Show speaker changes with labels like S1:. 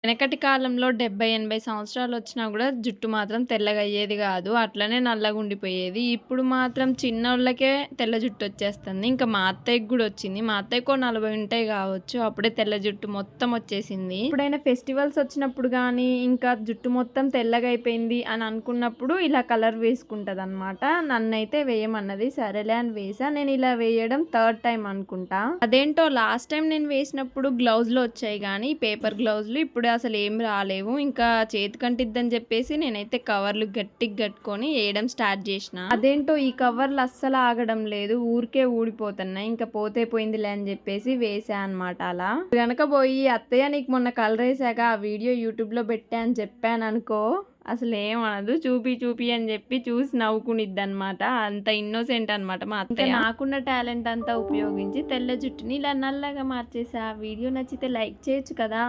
S1: వెనకటి కాలంలో 70, 80 సంవత్సరాలొచ్చినా గూడా జుట్టు మాత్రం తెల్లగయ్యేది గాదు. అట్లనే నల్లగుండిపోయేది. ఇప్పుడు మాత్రం చిన్నోళ్ళకే తెల్ల జుట్టొచ్చేస్తుంది. ఇంకా మా అత్తయ్యకి గూడా ఒచ్చింది. మా అత్తయ్యకో 40 ఉంటాయి గావచ్చు. అప్పుడే తెల్ల జుట్టు మొత్తం ఒచ్చేసింది. ఎప్పుడైనా ఫెస్టివల్స్ ఒచ్చినప్పుడు గానీ, ఇంకా జుట్టు మొత్తం తెల్లగయిపోయింది అని అనుకున్నప్పుడు ఇలా కలర్ వేసుకుంటదనమాట. నన్నైతే వేయమన్నది. సరేలే అని వేశా. నేనిలా వేయడం థర్డ్ టైమ్ అనుకుంటా. అదేంటో లాస్ట్ టైమ్ నేను వేసినప్పుడు గ్లౌజ్‌లో ఒచ్చాయి గానీ, పేపర్ గ్లౌజ్‌లు ఇప్పుడు అసలేం రాలేవు. ఇంకా చేతికంటిద్దని జెప్పేసి నేనైతే కవర్లు గట్టిగా గట్టుకొని ఏయడం స్టార్ట్ జేషినా. అదేంటో ఈ కవర్లు అస్సలు ఆగడం లేదు. ఊరికే ఊడిపోతున్నాయి. ఇంక పోతే పోయిందిలే అని జెప్పేసి వేశా అనమాట అలా. గనక బోయి "అత్తయ్య నీకు మొన్న కలరేసాగా ఆ వీడియో యూట్యూబ్‌లో బెట్టా" అని చెప్పాననుకో అసలేమనదు. చూపి చూపి అని జెప్పి చూసి నవ్వుకునిద్దనమాట. అంత ఇన్నోసెంట్ అనమాట మా అత్తయ్య. నాకున్న టాలెంట్ అంతా ఉపయోగించి తెల్ల జుట్టుని ఇలా నల్లగా మార్చేసా. వీడియో నచ్చితే లైక్ చేయొచ్చు కదా!